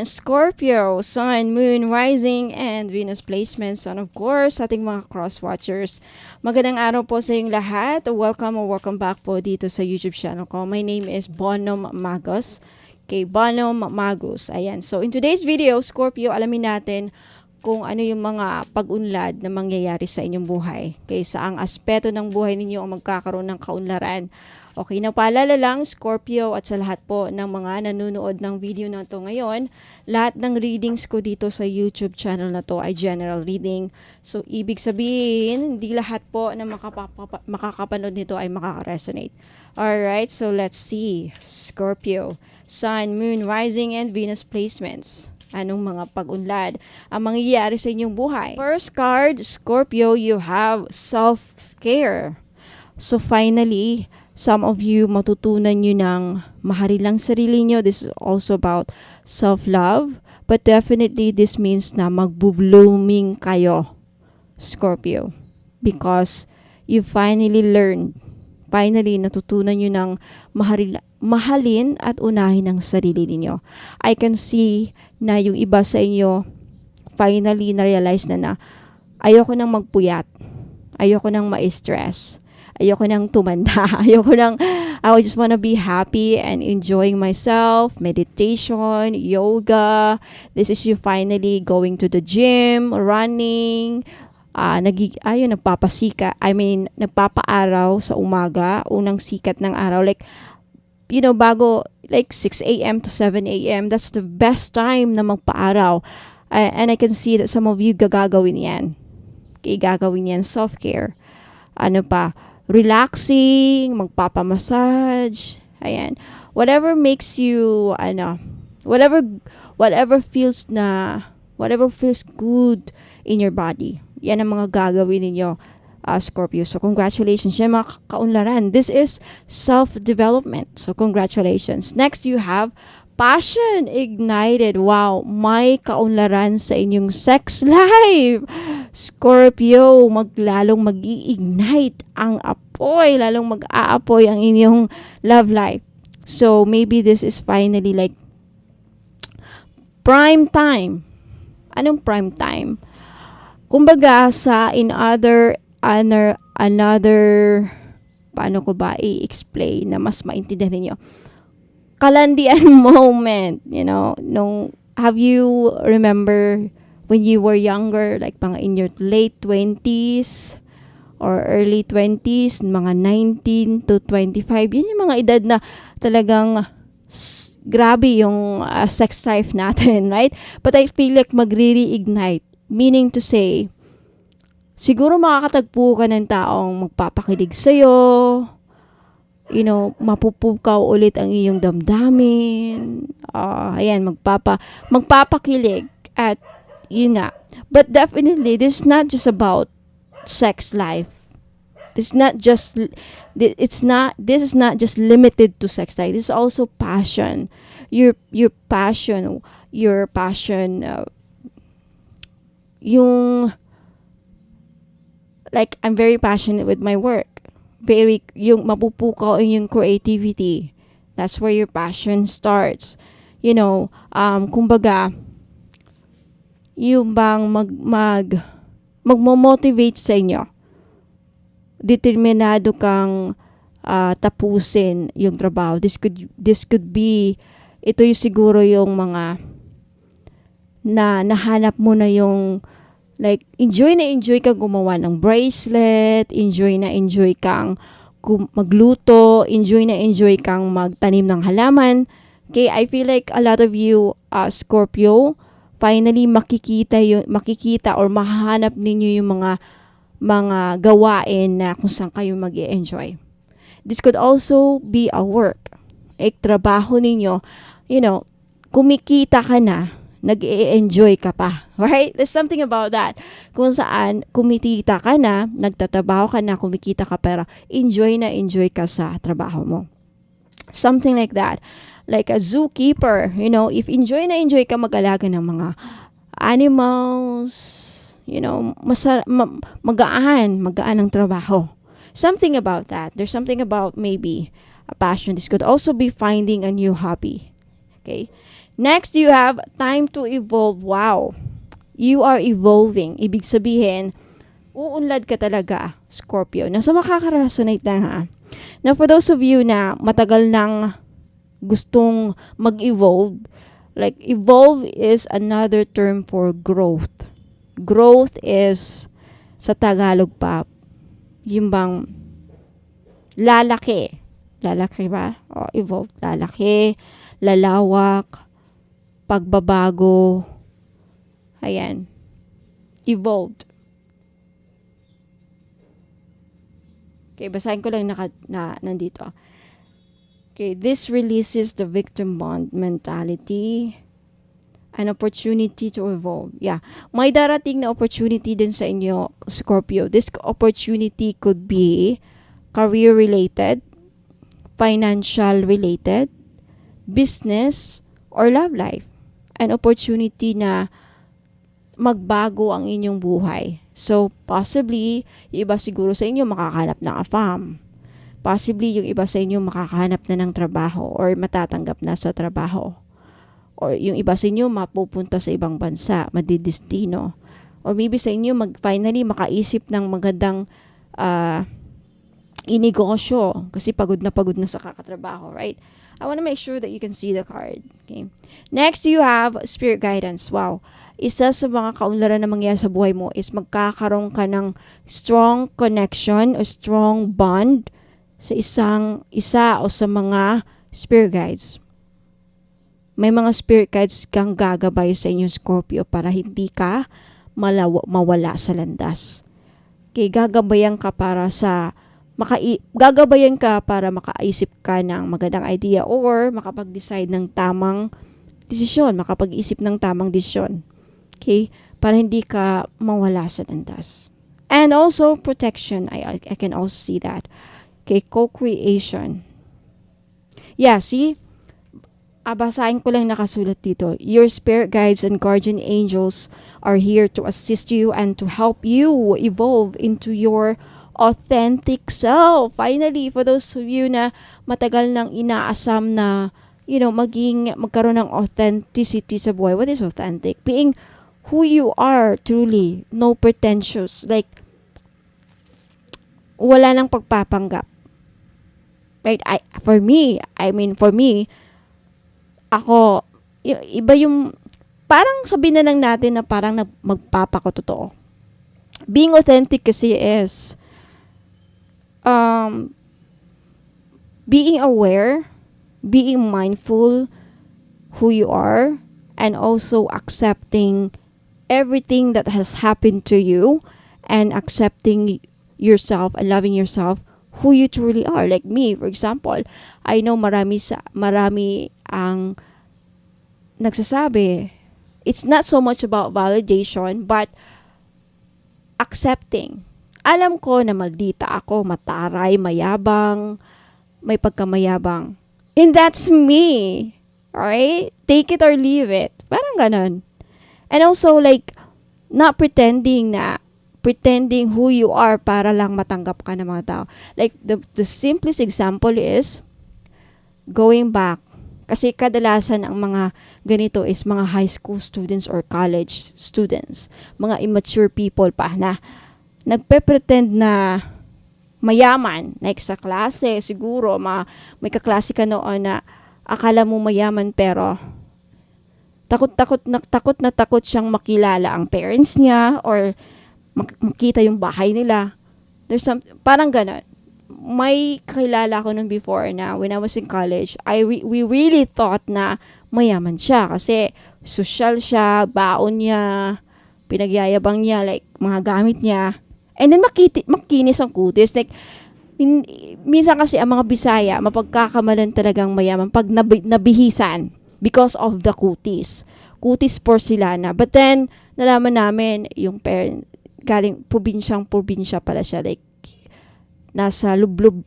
Scorpio, Sun, Moon, Rising, and Venus placements. And of course, ating mga cross-watchers. Magandang araw po sa inyong lahat. Welcome or welcome back po dito sa YouTube channel ko. My name is Bonum Magos. Okay, Bonum Magos. Ayan. So, in today's video, Scorpio, alamin natin kung ano yung mga pag-unlad na mangyayari sa inyong buhay. Okay, saang aspeto ng buhay ninyo ang magkakaroon ng kaunlaran. Okay, na paalala lang, Scorpio, at sa lahat po ng mga nanonood ng video na to ngayon, lahat ng readings ko dito sa YouTube channel na to ay general reading. So, ibig sabihin, hindi lahat po na makakapanood nito ay makaka-resonate. Alright, so let's see. Scorpio, Sun, Moon, Rising, and Venus placements. Anong mga pag-unlad ang mangyayari sa inyong buhay? First card, Scorpio, you have self-care. So finally, some of you matutunan nyo ng mahalin lang sarili nyo. This is also about self-love. But definitely, this means na magbo-blooming kayo, Scorpio. Because you finally learned. Finally, natutunan nyo ng mahalin at unahin ang sarili ninyo. I can see na yung iba sa inyo, finally, na-realize na ayoko nang magpuyat. Ayoko nang ma-stress. Ayoko nang tumanda. I just wanna be happy and enjoying myself. Meditation, yoga. This is you finally going to the gym, running, nagpapaaraw sa umaga, unang sikat ng araw. Like, bago, like 6 a.m. to 7 a.m., that's the best time na magpaaraw. And I can see that some of you gagawin yan. Okay, gagawin yan, self-care. Ano pa? Relaxing, magpapamassage. Ayan. Whatever makes you, whatever feels good in your body. Yan ang mga gagawin ninyo, Scorpio. So, congratulations. Yan mga kaunlaran. This is self-development. So, congratulations. Next, you have passion ignited. Wow, may kaunlaran sa inyong sex life. Scorpio, lalong mag-i-ignite ang apoy. Lalong mag-aapoy ang inyong love life. So, maybe this is finally like prime time. Anong prime time? Kumbaga sa another paano ko ba i-explain na mas maintindihan niyo? Kalandian moment, have you remember when you were younger, like mga in your late 20s or early 20s, mga 19 to 25, yun yung mga edad na talagang grabe yung sex life natin, right? But I feel like magre-reignite. Meaning to say, siguro makakatagpo ka ng taong magpapakilig sa'yo, mapupukaw ulit ang iyong damdamin, magpapakilig, at yun nga. But definitely, this is not just about sex life. This is not just limited to sex life. This is also passion. Your passion, I'm very passionate with my work. Yung mapupukaw yung creativity. That's where your passion starts. Kumbaga, yung bang magmo-motivate sa inyo. Determinado kang tapusin yung trabaho. This could be, ito yung siguro yung mga na nahanap mo na yung like enjoy kang gumawa ng bracelet, enjoy kang magluto, enjoy kang magtanim ng halaman. Okay, I feel like a lot of you Scorpio finally makikita or mahahanap ninyo yung mga gawain na kung saan kayo mag-e-enjoy. This could also be a work. Trabaho ninyo, kumikita ka na, nag-e-enjoy ka pa. Right? There's something about that. Kung saan, kumikita ka na, nagtatrabaho ka na, kumikita ka, pero enjoy ka sa trabaho mo. Something like that. Like a zookeeper, if enjoy ka mag-alaga ng mga animals, magaan ang trabaho. Something about that. There's something about maybe a passion. This could also be finding a new hobby. Okay? Next, you have time to evolve. Wow. You are evolving. Ibig sabihin, uunlad ka talaga, Scorpio. Nasa makaka-resonate lang ha. Now, for those of you na matagal nang gustong mag-evolve, like evolve is another term for growth. Growth is, sa Tagalog pa, yung bang lalaki. Lalaki ba? O, evolve. Lalaki, lalawak, pagbabago. Ayan. Evolved. Okay, basahin ko lang nandito. Okay, this releases the victim bond mentality, an opportunity to evolve. Yeah, may darating na opportunity din sa inyo, Scorpio. This opportunity could be career-related, financial-related, business, or love life. An opportunity na magbago ang inyong buhay. So, possibly, yung iba siguro sa inyo makakahanap ng AFAM. Possibly, yung iba sa inyo makakahanap na ng trabaho or matatanggap na sa trabaho. Or yung iba sa inyo mapupunta sa ibang bansa, madidestino. Or maybe sa inyo finally makaisip ng magandang inegosyo kasi pagod na sa kakatrabaho, right? I want to make sure that you can see the card. Okay. Next, you have spirit guidance. Wow. Isa sa mga kaunlaran na mangyayari sa buhay mo is magkakaroon ka ng strong connection o strong bond sa isa o sa mga spirit guides. May mga spirit guides kang gagabay sa inyo, Scorpio, para hindi ka mawala sa landas. Okay, gagabayan ka para makaisip ka ng magandang idea or makapag-decide ng tamang desisyon, makapag-isip ng tamang desisyon. Okay? Para hindi ka mawala sa landas. And also protection. I can also see that. Okay, co-creation. Yeah, see? Basahin ko lang nakasulat dito. Your spirit guides and guardian angels are here to assist you and to help you evolve into your authentic self. Finally, for those of you na matagal nang inaasam na, magkaroon ng authenticity sa buhay. What is authentic? Being who you are truly. No pretentious. Like, wala nang pagpapanggap. Right? For me, ako, iba yung, parang sabihin na lang natin na parang magpapakototoo. Being authentic kasi is, being aware, being mindful who you are, and also accepting everything that has happened to you, and accepting yourself and loving yourself who you truly are. Like me, for example, I know marami ang nagsasabi, it's not so much about validation, but accepting. Alam ko na maldita ako, mataray, mayabang, may pagkamayabang. And that's me. Alright? Take it or leave it. Parang ganun. And also, like, not pretending who you are para lang matanggap ka ng mga tao. Like, the simplest example is going back. Kasi kadalasan ang mga ganito is mga high school students or college students. Mga immature people pa na nagpe-pretend na mayaman. Like sa klase, siguro, may kaklase ka noon na akala mo mayaman pero takot na takot siyang makilala ang parents niya or makita yung bahay nila. Parang ganon. May kakilala ko nung before na when I was in college, we really thought na mayaman siya kasi social siya, baon niya, pinagyayabang niya, like mga gamit niya. And then makinis ang kutis. Like, minsan kasi ang mga Bisaya, mapagkakamalan talagang mayaman pag nabihisan because of the kutis. Kutis porcelana. But then, nalaman namin, yung parent, galing probinsya pala siya. Like, nasa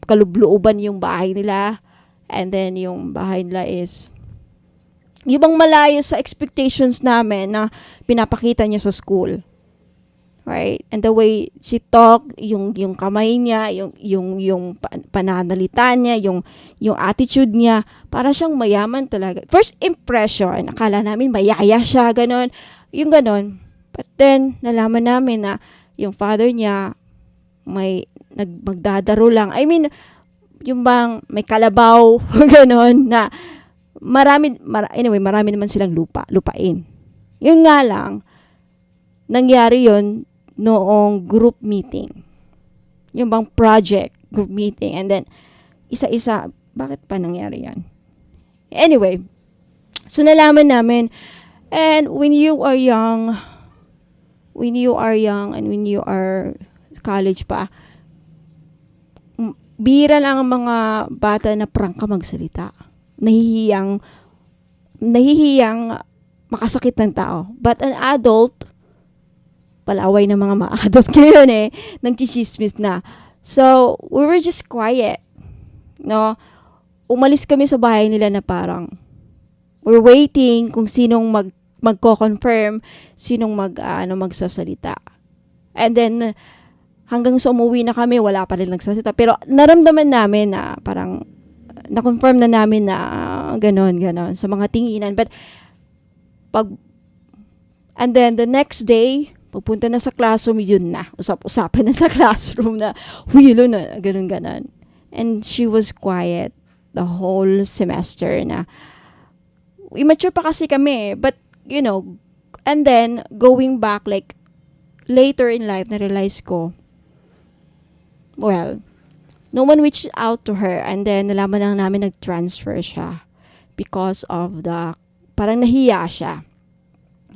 kalublooban yung bahay nila. And then, yung bahay nila is yung bang malayo sa expectations namin na pinapakita niya sa school. Right? And the way she talk, yung kamay niya, yung pananalita niya, yung attitude niya, para siyang mayaman talaga. First impression, akala namin mayaya siya, ganon. Yung ganon. But then, nalaman namin na yung father niya magdadaro lang. I mean, yung bang may kalabaw, ganon, na marami naman silang lupain. Yun nga lang, nangyari yun noong group meeting. Yung bang project, group meeting. And then, isa-isa, bakit pa nangyari yan? Anyway, so nalaman namin, and when you are young, and when you are college pa, bira lang ang mga bata na prangka magsalita. Nahihiyang makasakit ng tao. But an adult, palaway ng mga ma-adult ngayon nang chismis na. So, we were just quiet. No? Umalis kami sa bahay nila na parang, we're waiting kung sinong magko-confirm, sinong magsasalita. And then, hanggang sa umuwi na kami, wala pa rin nagsasalita. Pero naramdaman namin na parang, na-confirm na namin na ganon, sa mga tinginan. But, and then the next day, pagpunta na sa classroom, yun na. Usap-usapan na sa classroom na, huwilo na, ganon. And she was quiet the whole semester na, immature pa kasi kami. But, and then, going back, like, later in life, na-realize ko, well, no one reached out to her. And then, nalaman lang namin nag-transfer siya because of parang nahiya siya.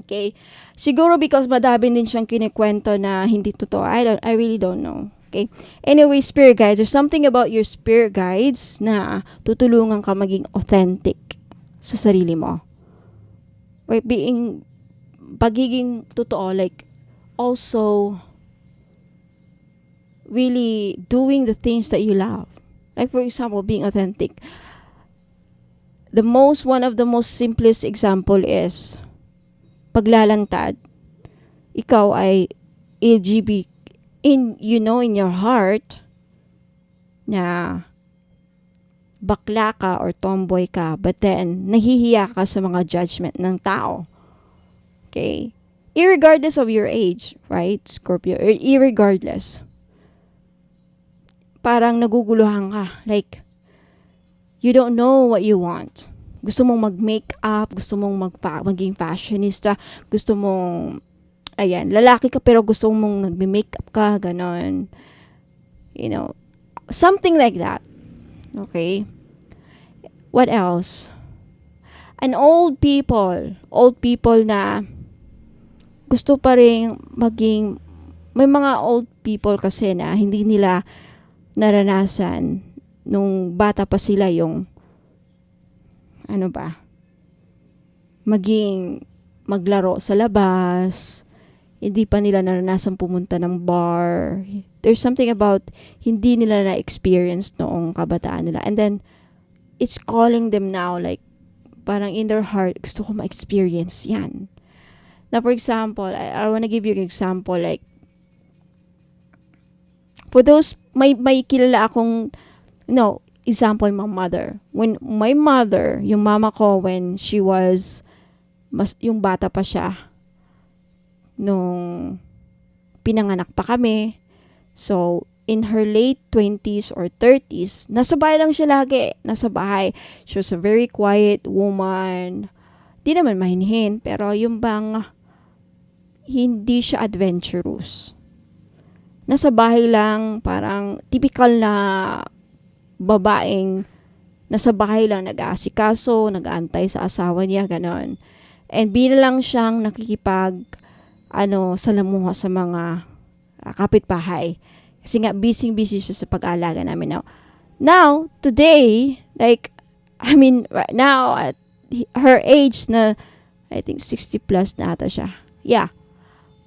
Okay? Siguro because madami din siyang kinikwento na hindi totoo. I really don't know. Okay? Anyway, spirit guides. There's something about your spirit guides na tutulungan ka maging authentic sa sarili mo. Right? Pagiging totoo, like, also really doing the things that you love. Like, for example, being authentic. One of the most simplest example is paglalantad. Ikaw ay LGBT in your heart na bakla ka or tomboy ka, but then nahihiya ka sa mga judgment ng tao. Okay? Irregardless of your age, right, Scorpio? Irregardless. Parang naguguluhan ka. Like, you don't know what you want. Gusto mong mag-makeup, gusto mong maging fashionista, gusto mong, lalaki ka pero gusto mong nagme-makeup ka, ganon. Something like that. Okay? What else? And old people na gusto pa rin maging, may mga old people kasi na hindi nila naranasan nung bata pa sila yung maglaro sa labas, hindi pa nila naranasan pumunta ng bar. There's something about hindi nila na-experience noong kabataan nila. And then, it's calling them now, like, parang in their heart, gusto ko ma-experience yan. Now, for example, I wanna give you an example, like, for those, may kilala akong, example, my mother. When my mother, yung mama ko, when she was, yung bata pa siya, nung pinanganak pa kami, so, in her late 20s or 30s, nasa bahay lang siya lagi. Nasa bahay. She was a very quiet woman. Di naman mahinhin, pero yung bang, hindi siya adventurous. Nasa bahay lang, parang typical na babaeng nasa bahay lang nag-aasikaso, nag-aantay sa asawa niya, ganon. And bilang siyang salamuha sa mga kapitbahay. Kasi nga, busy siya sa pag-aalaga namin. Now, today, like, right now, at her age na, I think 60 plus na ata siya. Yeah.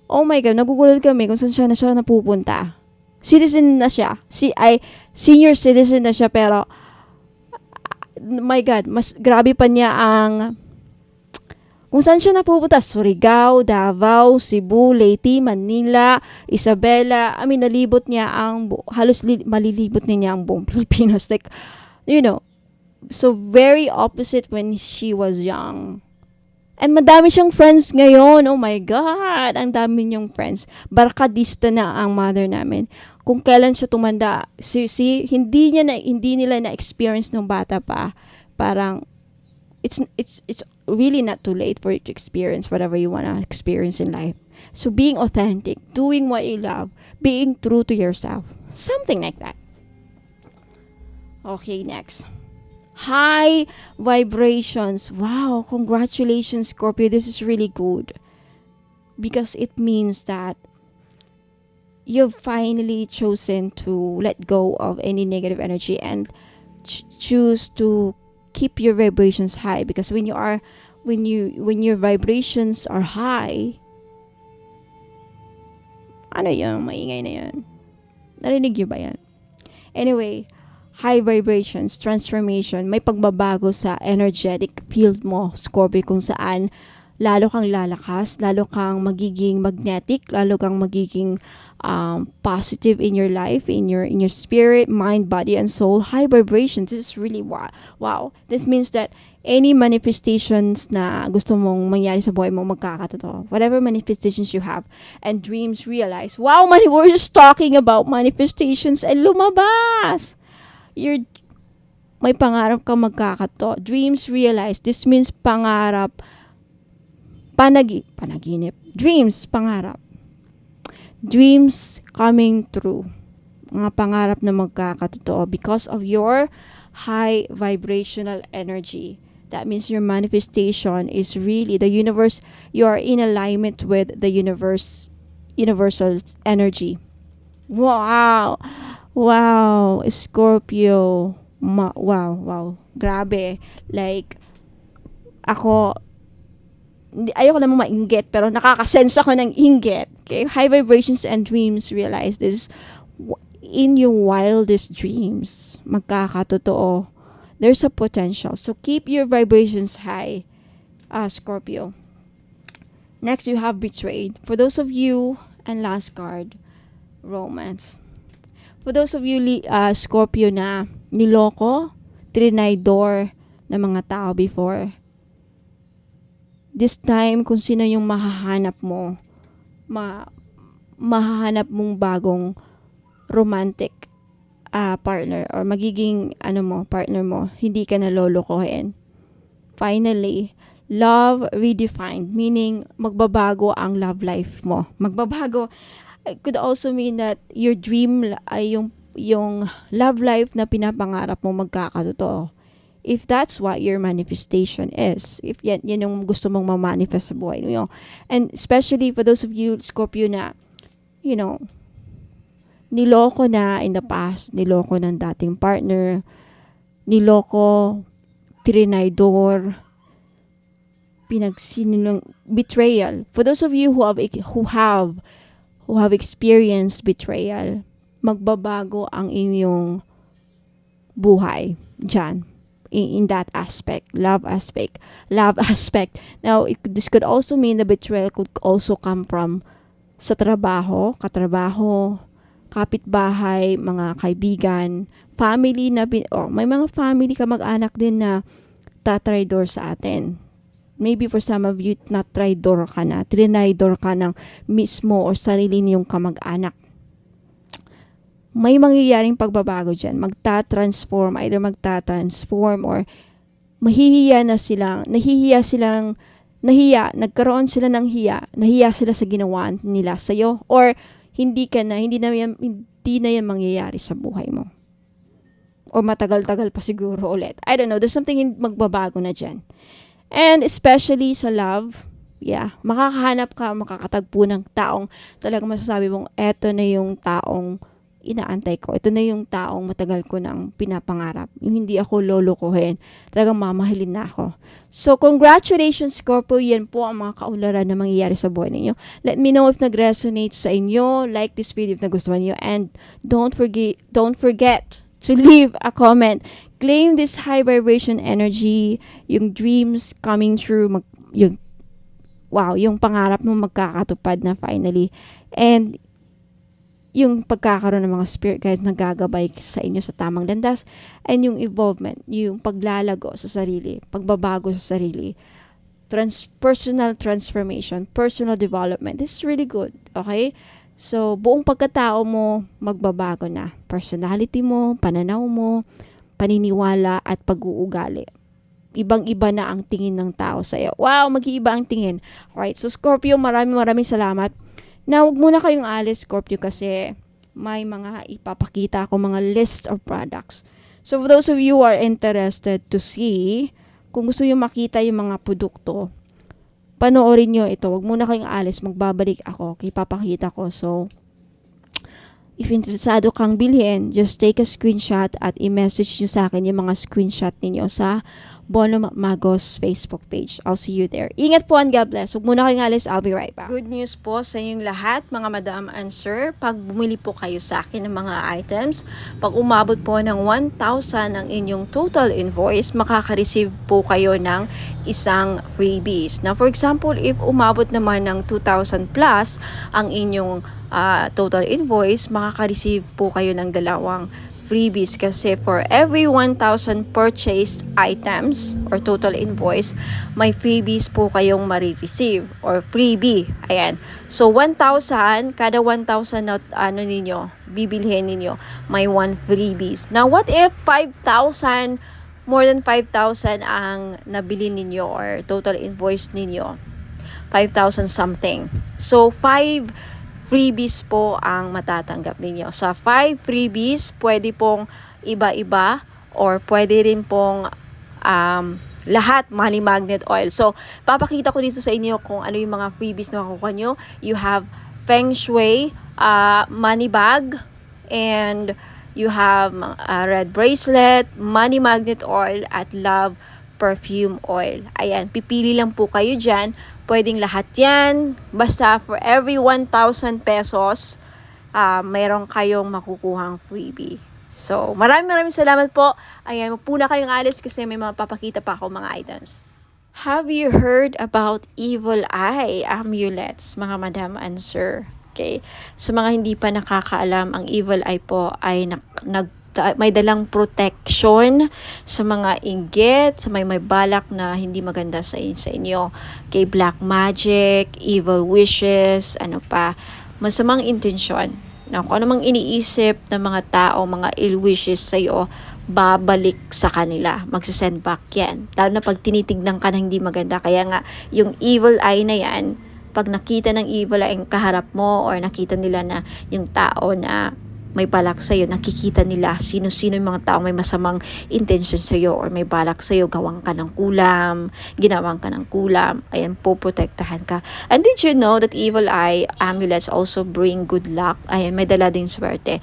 Oh my God, nagugulat kami kung saan siya napupunta. Citizen na siya. Senior citizen na siya, pero my God, mas grabe pa niya ang Kung saan siya napupunta, Surigao, Davao, Cebu, Leyte, Manila, Isabela. I mean, nalibot niya ang, halos malilibot niya ang buong Pilipinas. Like, you know, so very opposite when she was young. And madami siyang friends ngayon. Oh my God! Ang dami niyang friends. Barkadista na ang mother namin. Kung kailan siya tumanda, hindi nila na-experience nung bata pa. Parang, it's really not too late for you to experience whatever you want to experience in life. So being authentic, doing what you love, being true to yourself, something like that. Okay, next. High vibrations. Wow, congratulations, Scorpio. This is really good because it means that you've finally chosen to let go of any negative energy and choose to keep your vibrations high, because when your vibrations are high, ano yung maingay na yan? Narinig niyo ba yan? Anyway, high vibrations, transformation, may pagbabago sa energetic field mo, Scorpio, kung saan lalo kang lalakas, lalo kang magiging magnetic, lalo kang magiging positive in your life, in your spirit, mind, body, and soul. High vibrations. This is really wow. This means that any manifestations na gusto mong mangyari sa buhay mo, magkakatotoo. Whatever manifestations you have and dreams realize. Wow, we're just talking about manifestations and lumabas. May pangarap kang magkakatotoo. Dreams realize. This means pangarap, panaginip. Dreams, pangarap. Dreams coming true. Mga pangarap na magkakatotoo because of your high vibrational energy. That means your manifestation is really the universe. You are in alignment with the universal energy. Wow! Wow! Scorpio. Wow. Grabe. Like, ayoko namang mainggit, pero nakakasense ako ng inggit. Okay? High vibrations and dreams realize this. In your wildest dreams, magkakatotoo. There's a potential. So keep your vibrations high, Scorpio. Next, you have betrayed. For those of you, and last card, romance. For those of you, Scorpio, na niloko, trinaydor na mga tao before, this time, kung sino yung mahahanap mo, mahahanap mong bagong romantic partner or magiging partner mo, hindi ka na lolokohin. Finally, love redefined, meaning magbabago ang love life mo. Magbabago. It could also mean that your dream ay yung love life na pinapangarap mo magkakatotoo. If that's what your manifestation is, if yan yung gusto mong ma-manifest sa buhay mo. And especially for those of you, Scorpio, na, niloko na in the past, niloko ng dating partner, niloko, trinaydor, betrayal. For those of you who have experienced betrayal, magbabago ang inyong buhay dyan. In that aspect, love aspect. Now, this could also mean the betrayal could also come from sa trabaho, katrabaho, kapitbahay, mga kaibigan, family na, may mga family kamag-anak din na tatraydor sa atin. Maybe for some of you, natraydor ka na, trinaydor ka ng mismo o sarili niyong kamag-anak. May mangyayaring pagbabago dyan. Either magta-transform or nagkaroon sila ng nahiya sila sa ginawa nila sa'yo, or hindi na yan mangyayari sa buhay mo. O matagal-tagal pa siguro ulit. I don't know, there's something magbabago na dyan. And especially sa love, makakatagpo ng taong talagang masasabi mong, eto na yung taong inaantay ko. Ito na yung taong matagal ko nang pinapangarap. Yung hindi ako lolokohin. Talagang mamahalin na ako. So, congratulations, Scorpio. Yan po ang mga kaunlaran na mangyayari sa buhay ninyo. Let me know if nag-resonate sa inyo. Like this video if nagustuhan niyo. And don't forget to leave a comment. Claim this high vibration energy, yung dreams coming true, yung wow, yung pangarap mo magkakatupad na finally. And yung pagkakaroon ng mga spirit guides na gagabay sa inyo sa tamang landas, and yung involvement, yung paglalago sa sarili, pagbabago sa sarili, personal transformation, personal development. This is really good, okay? So, buong pagkatao mo, magbabago na. Personality mo, pananaw mo, paniniwala, at pag-uugali. Ibang-iba na ang tingin ng tao sa'yo. Wow, mag-iiba ang tingin. Alright, so Scorpio, maraming salamat. Now, huwag muna kayong alis, Scorpio, kasi may mga ipapakita ako mga list of products. So, for those of you who are interested to see, kung gusto nyo makita yung mga produkto, panoorin nyo ito. Huwag muna kayong alis, magbabalik ako, ipapakita ko. So, if interesado kang bilhin, just take a screenshot at i-message nyo sa akin yung mga screenshot ninyo sa Bono Magos Facebook page. I'll see you there. Ingat po and God bless. Huwag muna kayong alis. I'll be right back. Good news po sa inyong lahat, mga madam and sir. Pag bumili po kayo sa akin ng mga items, pag umabot po ng 1,000 ang inyong total invoice, makaka-receive po kayo ng isang freebies. Now, for example, if umabot naman ng 2,000 plus ang inyong total invoice, makaka-receive po kayo ng dalawang freebies kasi for every 1,000 purchased items or total invoice, may freebies po kayong marireceive or freebie. Ayan. So, 1,000, kada 1,000 na ninyo, bibilhin ninyo, may 1 freebies. Now, what if 5,000, more than 5,000 ang nabili ninyo or total invoice ninyo? 5,000 something. So, 5 freebies po ang matatanggap ninyo. Sa 5 freebies, pwede pong iba-iba or pwede rin pong lahat money magnet oil. So, papakita ko dito sa inyo kung ano yung mga freebies na makukuha nyo. You have Feng Shui money bag, and you have red bracelet, money magnet oil, at love perfume oil. Ayan, pipili lang po kayo dyan. Pwedeng lahat yan. Basta for every 1,000 pesos, mayroon kayong makukuhang freebie. So, maraming salamat po. Ayan, mapuna kayong alis kasi may mapapakita pa ako mga items. Have you heard about evil eye amulets, mga madam and sir? Okay. So, mga hindi pa nakakaalam, ang evil eye po ay may dalang protection sa mga inggit, sa may balak na hindi maganda sa inyo. Kay black magic, evil wishes, ano pa, masamang intensyon. Na kung anumang iniisip ng mga tao, mga ill wishes sa iyo, babalik sa kanila. Magsasend back yan. Lalo na pag tinitignan ka na hindi maganda. Kaya nga, yung evil eye na yan, pag nakita ng evil eye ang kaharap mo or nakita nila na yung tao na may balak sa'yo, nakikita nila sino-sino yung mga tao may masamang intention sa'yo or may balak sa'yo, gawang ka ng kulam, ginawang ka ng kulam, ayan po, protektahan ka. And did you know that evil eye amulets also bring good luck? Ayan, may dala din swerte.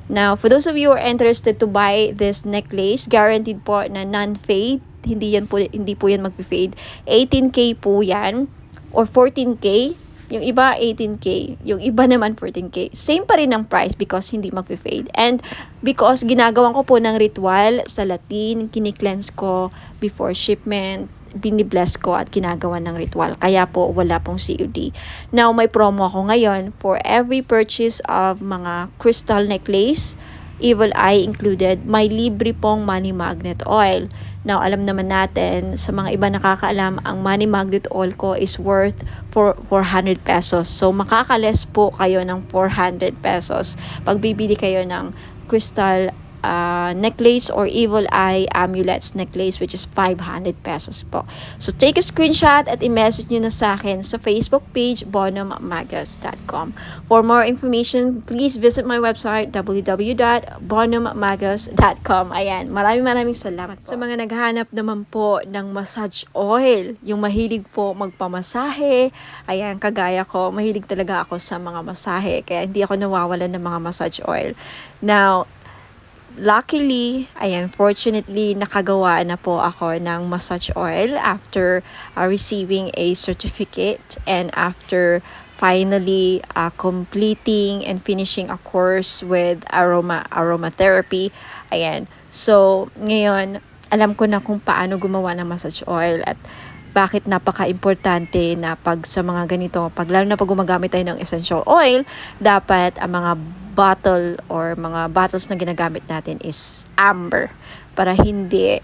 Now, for those of you who are interested to buy this necklace, guaranteed po na non-fade, hindi po yan mag-fade. 18K po yan or 14K. Yung iba 18K, yung iba naman 14K. Same pa rin ang price because hindi mag-fade. And because ginagawan ko po ng ritual sa Latin, kini-cleanse ko before shipment, binibless ko at ginagawa ng ritual. Kaya po wala pong COD. Now may promo ako ngayon for every purchase of mga crystal necklace, evil eye included, may libre pong money magnet oil. Now, alam naman natin, sa mga iba nakakaalam, ang money magnet oil ko is worth 400 pesos. So, makakales po kayo ng 400 pesos pag bibili kayo ng crystal necklace or evil eye amulets necklace, which is 500 pesos po. So, take a screenshot at i-message nyo na sa akin sa Facebook page, bonommagus.com. For more information, please visit my website, www.bonommagus.com. Ayan, maraming salamat po. Sa mga naghahanap naman po ng massage oil, yung mahilig po magpamasahe, ayan, kagaya ko, mahilig talaga ako sa mga masahe, kaya hindi ako nawawalan ng mga massage oil. Now, luckily, fortunately, nakagawa na po ako ng massage oil after receiving a certificate and after finally completing and finishing a course with aromatherapy. Ayan. So, ngayon, alam ko na kung paano gumawa ng massage oil at bakit napaka-importante na pag sa mga ganito, lalo na pag gumagamit tayo ng essential oil, dapat ang mga bottle or mga bottles na ginagamit natin is amber para hindi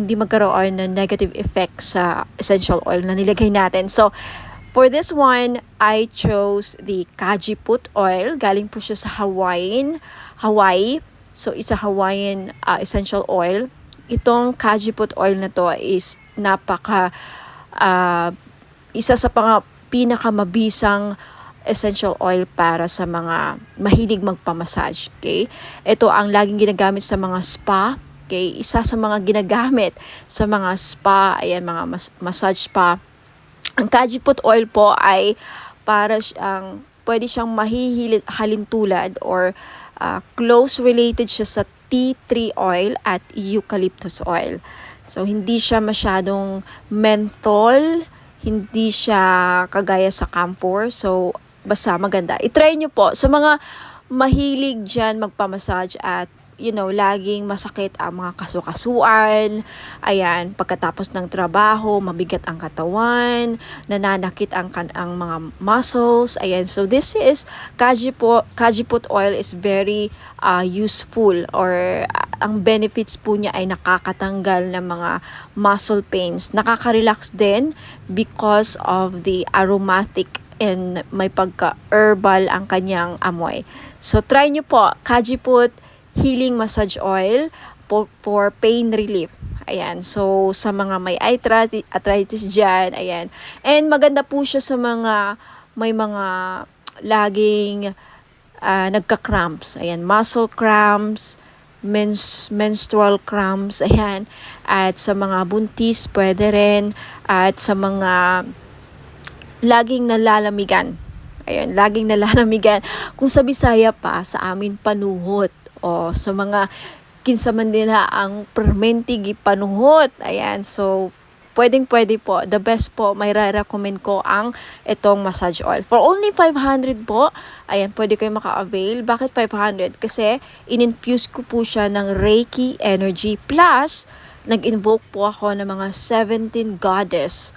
magkaroon ng negative effect sa essential oil na nilagay natin. So, for this one, I chose the Kajiput oil. Galing po siya sa Hawaii. So, it's a Hawaiian essential oil. Itong Kajiput oil na to is isa sa pinakamabisang essential oil para sa mga mahilig magpamassage. Okay? Ito ang laging ginagamit sa mga spa. Okay? Isa sa mga ginagamit sa mga spa, ayan, mga massage spa. Ang Kajiput oil po ay pwede siyang halintulad or close related siya sa tea tree oil at eucalyptus oil. So, hindi siya masyadong menthol, hindi siya kagaya sa camphor. So, basta maganda. I-try nyo po sa mga mahilig dyan magpamassage at laging masakit ang mga kasukasuan. Ayan, pagkatapos ng trabaho, mabigat ang katawan, nananakit ang mga muscles. Ayan, so this is Kajiput oil is very useful, or ang benefits po niya ay nakakatanggal ng mga muscle pains. Nakaka-relax din because of the aromatic and may pagka-herbal ang kanyang amoy. So try nyo po, Kajiput Healing Massage Oil for pain relief. Ayan. So, sa mga may arthritis dyan, ayan. And maganda po siya sa may mga laging nagka-cramps. Ayan. Muscle cramps, menstrual cramps, ayan. At sa mga buntis, pwede rin. At sa mga laging nalalamigan. Ayan. Laging nalalamigan. Kung sa Bisaya pa, sa amin panuhot. O sa mga kinsaman nila ang permentig panuhot. Ayan, so pwede po. The best po, may recommend ko ang itong massage oil. For only 500 po, ayan, pwede kayo maka-avail. Bakit 500? Kasi in-infuse ko po siya ng Reiki energy. Plus, nag-invoke po ako ng mga 17 gods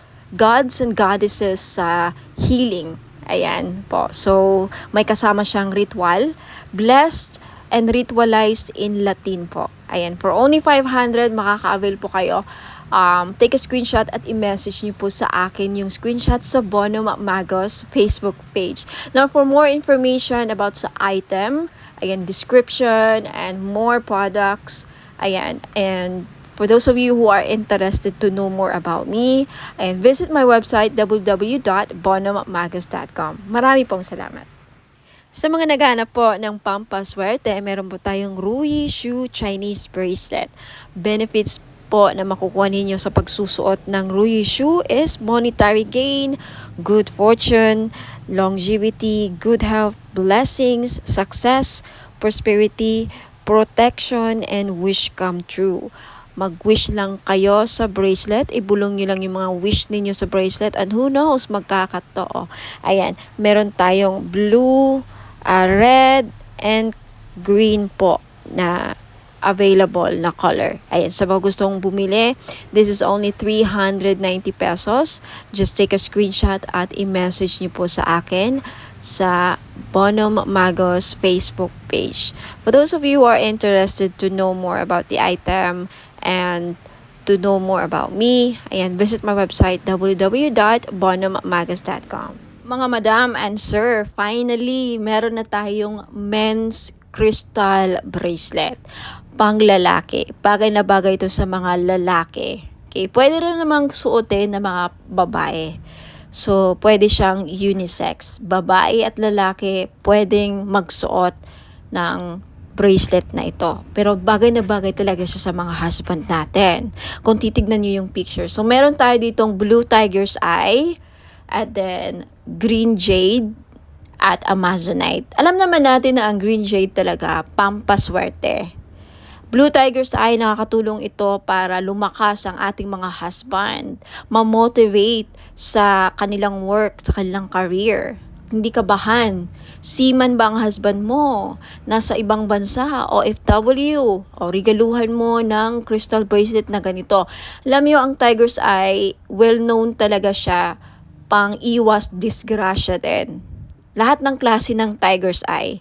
and goddesses sa healing. Ayan po. So, may kasama siyang ritual. Blessed and ritualized in Latin po. Ayan, for only 500, makaka-avail po kayo. Take a screenshot at i-message niyo po sa akin yung screenshot sa Bono Magos Facebook page. Now, for more information about sa item, ayan, description, and more products, ayan, and for those of you who are interested to know more about me, ayan, visit my website, www.bonomagos.com. Marami pong salamat. Sa mga naghahanap po ng pampaswerte, meron po tayong Rui Shu Chinese Bracelet. Benefits po na makukuha ninyo sa pagsusuot ng Rui Shu is monetary gain, good fortune, longevity, good health, blessings, success, prosperity, protection, and wish come true. Mag-wish lang kayo sa bracelet, ibulong nyo lang yung mga wish ninyo sa bracelet, and who knows, magkakatotoo. Ayan, meron tayong blue, red, and green po na available na color. Ayan, sa mga gustong bumili, this is only 390 pesos. Just take a screenshot at i-message niyo po sa akin sa Bonom Magos Facebook page. For those of you who are interested to know more about the item and to know more about me, ayan, visit my website www.bonommagos.com. Mga madam and sir, finally, meron na tayong men's crystal bracelet. Pang lalaki. Bagay na bagay ito sa mga lalaki. Okay, pwede rin namang suotin ng mga babae. So, pwede siyang unisex. Babae at lalaki pwedeng magsuot ng bracelet na ito. Pero bagay na bagay talaga siya sa mga husband natin. Kung titignan niyo yung picture. So, meron tayo ditong blue tiger's eye, at then green jade, at amazonite. Alam naman natin na ang green jade talaga, pampaswerte. Blue tiger's eye, nakakatulong ito para lumakas ang ating mga husband, ma-motivate sa kanilang work, sa kanilang career. hindi kabahan. Seaman ba ang husband mo? Nasa ibang bansa, OFW, o regaluhan mo ng crystal bracelet na ganito. Alam niyo, ang tiger's eye, well-known talaga siya pang iwas disgrasya din. Lahat ng klase ng tiger's eye,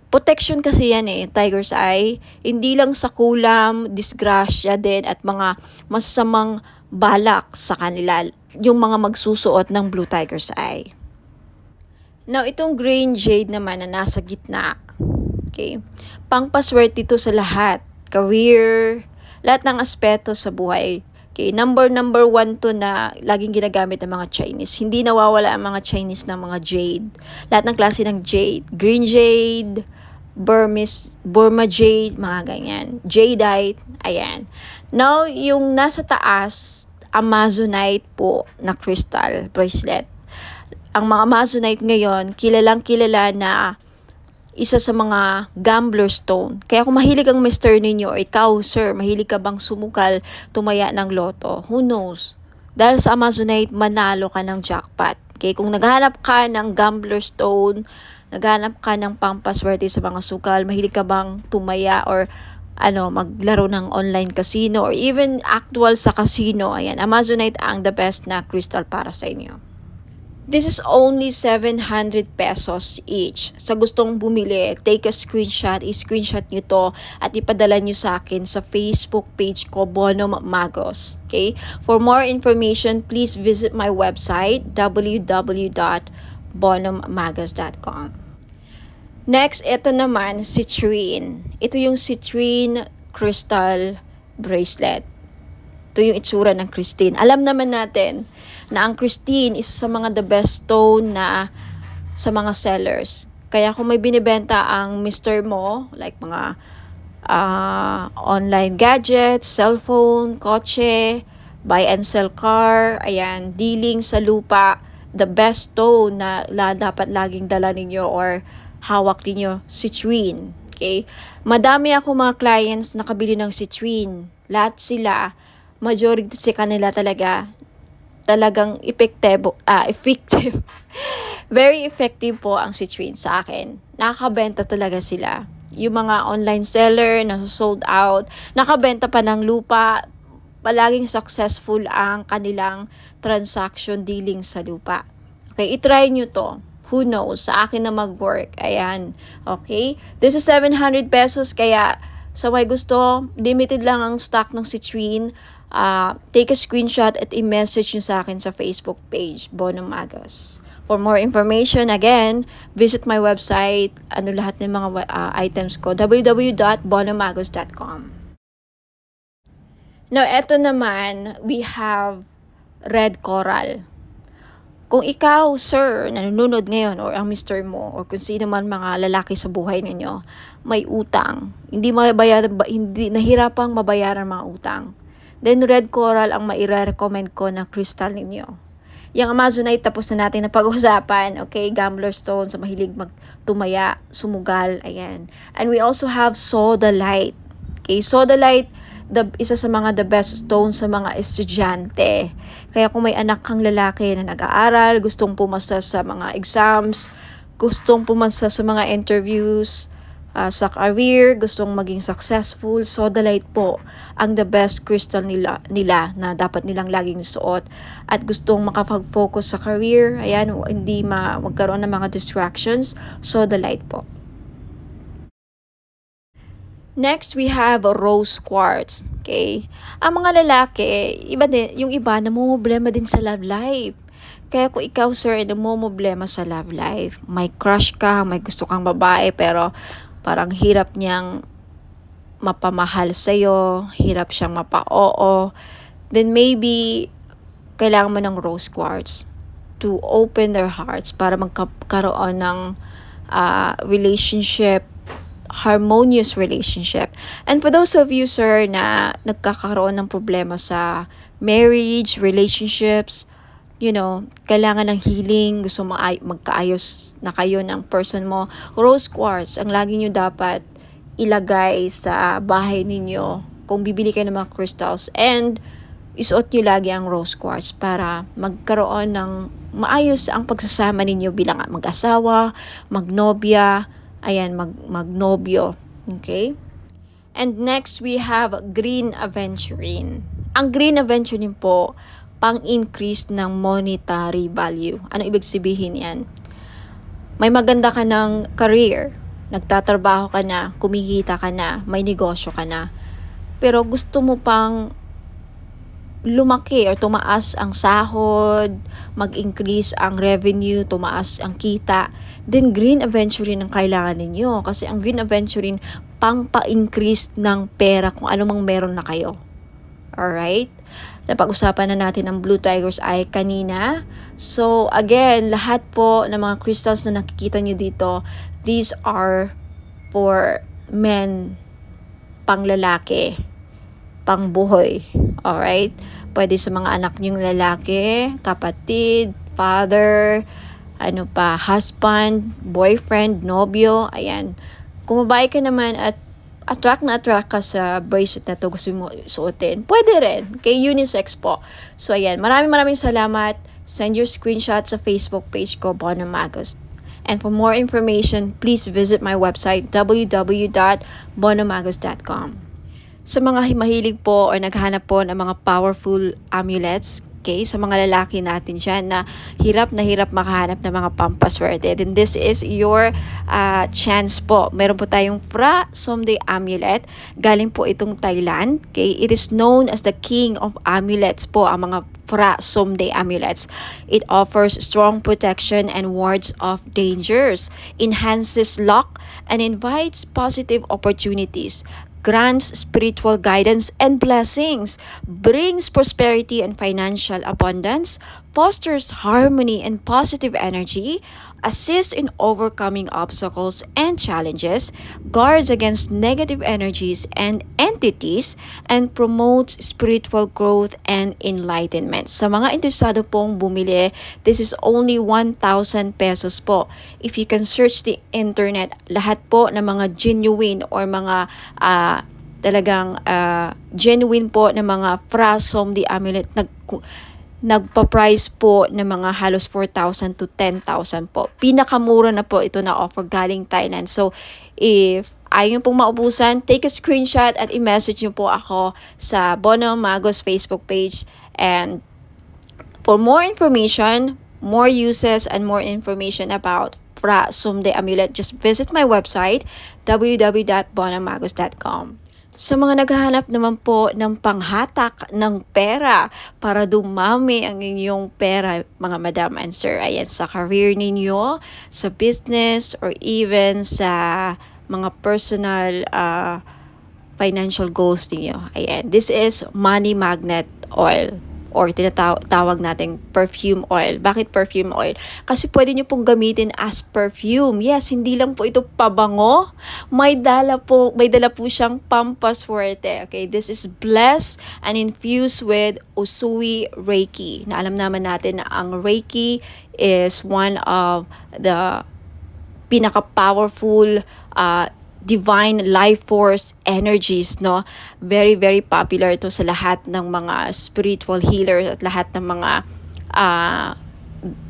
protection kasi yan tiger's eye, hindi lang sa kulam, disgrasya din at mga masasamang balak sa kanila, yung mga magsusuot ng blue tiger's eye. Now, itong green jade naman na nasa gitna, okay, pangpaswerte ito sa lahat, career, lahat ng aspeto sa buhay. Okay, number one to na laging ginagamit ng mga Chinese. Hindi nawawala ang mga Chinese ng mga jade. Lahat ng klase ng jade, green jade, Burma jade, mga ganyan. Jadeite, ayan. Now, yung nasa taas, Amazonite po na crystal bracelet. Ang mga Amazonite ngayon, kilalang kilala na isa sa mga gambler stone. Kaya kung mahilig ang mister ninyo, or ikaw, sir, mahilig ka bang sumukal, tumaya ng loto, who knows? Dahil sa Amazonite, manalo ka ng jackpot. Okay, kung naghahanap ka ng gambler stone, naghahanap ka ng pampaswerte sa mga sukal, mahilig ka bang tumaya or maglaro ng online casino or even actual sa casino, ayan, Amazonite ang the best na crystal para sa inyo. This is only 700 pesos each. Sa gustong bumili, take a screenshot, i-screenshot nyo to at ipadala nyo sa akin sa Facebook page ko, Bonum Magos. Okay? For more information, please visit my website, www.bonummagos.com. Next, ito naman, citrine. Ito yung citrine crystal bracelet. Ito yung itsura ng Christine. Alam naman natin na ang Christine isa sa mga the best stone na sa mga sellers. Kaya kung may binibenta ang mister mo, like mga online gadgets, cellphone, kotse, buy and sell car, ayan, dealing sa lupa, the best stone na dapat laging dala ninyo or hawak ninyo, citrine. Okay? Madami ako mga clients na nakabili ng citrine. Lahat sila, majority sa kanila talagang effective. Very effective po ang citrine sa akin. Nakakabenta talaga sila. Yung mga online seller na sold out, nakabenta pa ng lupa, palaging successful ang kanilang transaction dealing sa lupa. Okay, itry nyo to. Who knows? Sa akin na mag-work. Ayan. Okay? This is 700 pesos. Kaya sa may gusto, limited lang ang stock ng citrine. Take a screenshot at i-message nyo sa akin sa Facebook page, Bonum Magos. For more information, again, visit my website, lahat ng mga items ko, www.bonummagos.com. Now, eto naman, we have red coral. Kung ikaw, sir, nanonood ngayon, or ang mister mo, or kung sino man mga lalaki sa buhay ninyo, may utang, hindi nahirapang mabayaran mga utang, then red coral ang maire-recommend ko na crystal ninyo. Yung Amazonite, tapos na natin na pag-usapan, okay? Gambler stone, sa mahilig magtumaya, sumugal, ayan. And we also have sodalite. Okay, sodalite, isa sa mga the best stone sa mga estudyante. Kaya kung may anak kang lalaki na nag-aaral, gustong pumasa sa mga exams, gustong pumasa sa mga interviews, sa career, gustong maging successful, sodalite po ang the best crystal nila na dapat nilang laging suot. At gustong makapag-focus sa career, ayan, hindi magkaroon ng mga distractions, sodalite po. Next, we have rose quartz. Okay? Ang mga lalaki, yung iba namumblema din sa love life. Kaya kung ikaw, sir, namumblema sa love life, may crush ka, may gusto kang babae, pero parang hirap niyang mapamahal sa'yo, hirap siyang mapa-oo, then maybe kailangan mo ng rose quartz to open their hearts para magkaroon ng relationship, harmonious relationship. And for those of you, sir, na nagkakaroon ng problema sa marriage, relationships, kailangan ng healing, gusto magkaayos na kayo ng person mo, rose quartz ang lagi nyo dapat ilagay sa bahay ninyo kung bibili kayo ng mga crystals. And isuot nyo lagi ang rose quartz para magkaroon ng maayos ang pagsasama ninyo bilang mag-asawa, magnobya, ayan, magnobyo. Okay? And next, we have green aventurine. Ang green aventurine po, pang-increase ng monetary value. Ano ibig sabihin yan? May maganda ka ng career, nagtatrabaho ka na, kumikita ka na, may negosyo ka na, pero gusto mo pang lumaki or tumaas ang sahod, mag-increase ang revenue, tumaas ang kita, then green aventurine ang kailangan ninyo. Kasi ang green aventurine, pang-pa-increase ng pera kung ano mang meron na kayo. Alright? Napag-usapan na natin ang Blue Tiger's Eye kanina. So, again, lahat po ng mga crystals na nakikita nyo dito, these are for men, pang-lalaki, pang-buhay. Alright? Pwede sa mga anak nyong lalaki, kapatid, father, husband, boyfriend, nobyo, ayan. Kung babae ka naman at attract ka sa bracelet na to, gusto mo suotin, pwede rin. Kay unisex po. So, ayan. Maraming salamat. Send your screenshot sa Facebook page ko, Bono Magos. And for more information, please visit my website, www.bonomagos.com. Sa mga mahilig po o naghahanap po ng mga powerful amulets, okay, sa mga lalaki natin dyan na hirap makahanap ng mga pampaswerte, then this is your chance po. Meron po tayong Phra Somday Amulet. Galing po itong Thailand. Okay? It is known as the king of amulets po, ang mga Phra Somday Amulets. It offers strong protection and wards off dangers, enhances luck, and invites positive opportunities, grants spiritual guidance and blessings, brings prosperity and financial abundance, fosters harmony and positive energy, assists in overcoming obstacles and challenges, guards against negative energies and entities, and promotes spiritual growth and enlightenment. Sa mga interesado pong bumili, this is only 1,000 pesos po. If you can search the internet, lahat po ng mga genuine or mga genuine po na mga Phra Somday Amulet nagpa-price po ng mga halos 4,000 to 10,000 po. Pinakamura na po ito na offer galing Thailand. So, if ayaw pong maubusan, take a screenshot at i-message nyo po ako sa Bono Magos Facebook page. And for more information, more uses, and more information about Phra Somday Amulet, just visit my website, www.bonomagos.com. Sa mga naghahanap naman po ng panghatak ng pera para dumami ang inyong pera, mga madam and sir, ayan, sa career ninyo, sa business, or even sa mga personal financial goals ninyo. Ayan, this is money magnet oil, or tinatawag nating perfume oil. Bakit perfume oil? Kasi pwede nyo pong gamitin as perfume. Yes, hindi lang po ito pabango. May dala po siyang pampaswerte. Okay, this is blessed and infused with Usui Reiki. Na alam naman natin na ang Reiki is one of the pinaka-powerful divine life force energies, no? Very popular ito sa lahat ng mga spiritual healers at lahat ng mga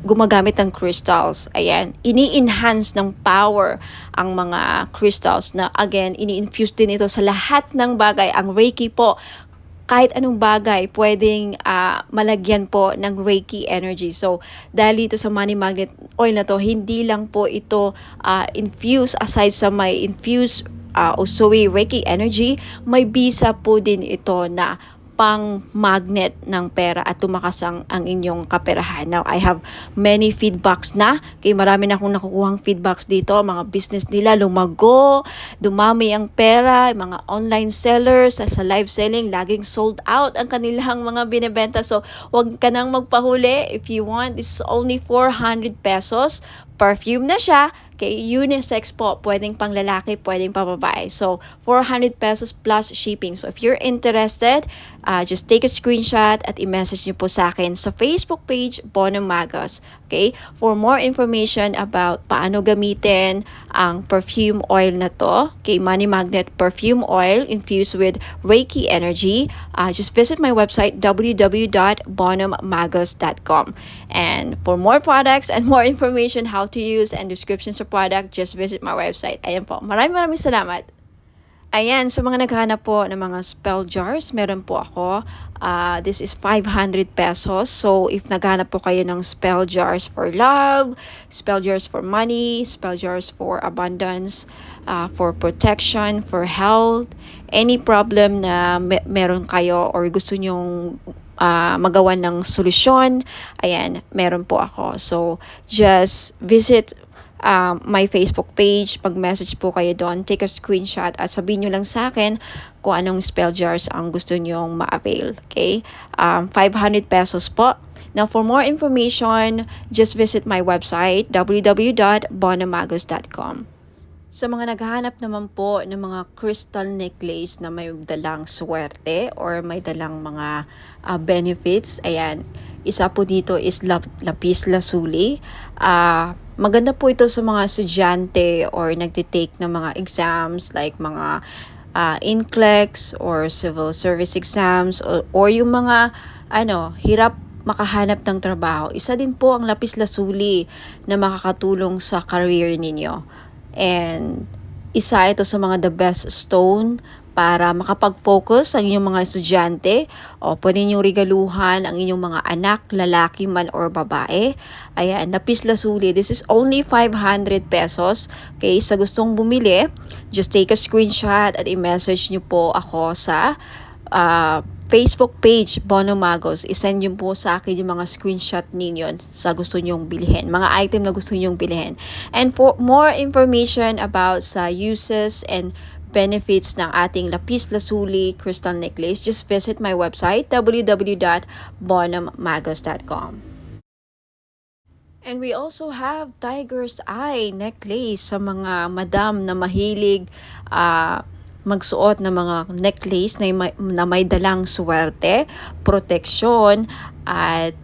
gumagamit ng crystals. Ayan, ini-enhance ng power ang mga crystals na, again, ini-infuse din ito sa lahat ng bagay. Ang Reiki po, kahit anong bagay, pwedeng malagyan po ng Reiki energy. So, dahil dito sa money magnet oil na to, hindi lang po ito infuse, aside sa may infuse Usui Reiki energy, may bisa po din ito na pang magnet ng pera at tumakas ang inyong kaperahan. Now, I have many feedbacks na. Kaya marami na akong nakukuhang feedbacks dito. Mga business nila lumago, dumami ang pera, mga online sellers sa live selling, laging sold out ang kanilang mga binebenta. So, wag ka nang magpahuli. If you want, this is only 400 pesos. Perfume na siya. Okay, unisex po, pwedeng pang lalaki, pwedeng pang babae. So, 400 pesos plus shipping. So, if you're interested, just take a screenshot at i-message niyo po sa akin sa Facebook page, Bono Magos. Okay? For more information about paano gamitin ang perfume oil na to, okay, Money Magnet Perfume Oil infused with Reiki energy, just visit my website, www.bonommagos.com. And for more products and more information how to use and descriptions of product, just visit my website. Ayan po. Maraming salamat. Ayan, sa mga naghahanap po ng mga spell jars, meron po ako. This is 500 pesos. So, if naghahanap po kayo ng spell jars for love, spell jars for money, spell jars for abundance, for protection, for health, any problem na meron kayo or gusto nyong magawa ng solusyon, ayan, meron po ako. So, just visit my Facebook page, pag-message po kayo doon, take a screenshot at sabihin nyo lang sa akin kung anong spell jars ang gusto nyong ma-avail. Okay? 500 pesos po. Now, for more information, just visit my website, www.bonomagos.com. Sa mga naghahanap naman po ng mga crystal necklace na may dalang swerte or may dalang mga benefits, ayan, isa po dito is lapis lazuli. Maganda po ito sa mga estudyante or nagtitake ng mga exams like mga NCLEX or civil service exams or yung mga hirap makahanap ng trabaho. Isa din po ang lapis lazuli na makakatulong sa career ninyo. And isa ito sa mga the best stone para makapag-focus ang inyong mga estudyante o pwede niyong regaluhan ang inyong mga anak, lalaki man or babae. Ayan, lapis lazuli. This is only 500 pesos. Okay, sa gustong bumili, just take a screenshot at i-message niyo po ako sa Facebook page, Bono Magos. I-send nyo po sa akin yung mga screenshot ninyo sa gusto nyong bilhin. Mga item na gusto nyong bilhin. And for more information about sa uses and benefits ng ating lapis lazuli crystal necklace, just visit my website, www.bonommagos.com. And we also have tiger's eye necklace sa mga madam na mahilig magsuot ng mga necklace na may dalang swerte, proteksyon, at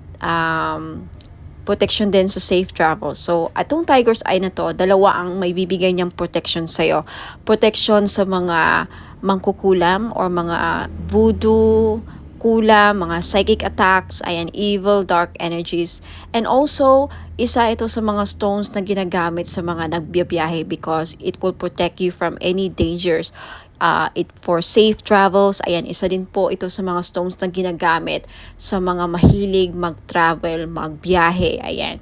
protection din sa safe travel. So, atong tiger's eye na to, dalawa ang may bibigay niyang protection sa'yo. Protection sa mga mangkukulam or mga voodoo, kulam, mga psychic attacks, ayan, evil, dark energies. And also, isa ito sa mga stones na ginagamit sa mga nagbiyabiyahe because it will protect you from any dangers. It for safe travels, ayan, isa din po ito sa mga stones na ginagamit sa mga mahilig mag-travel, magbiyahe, ayan.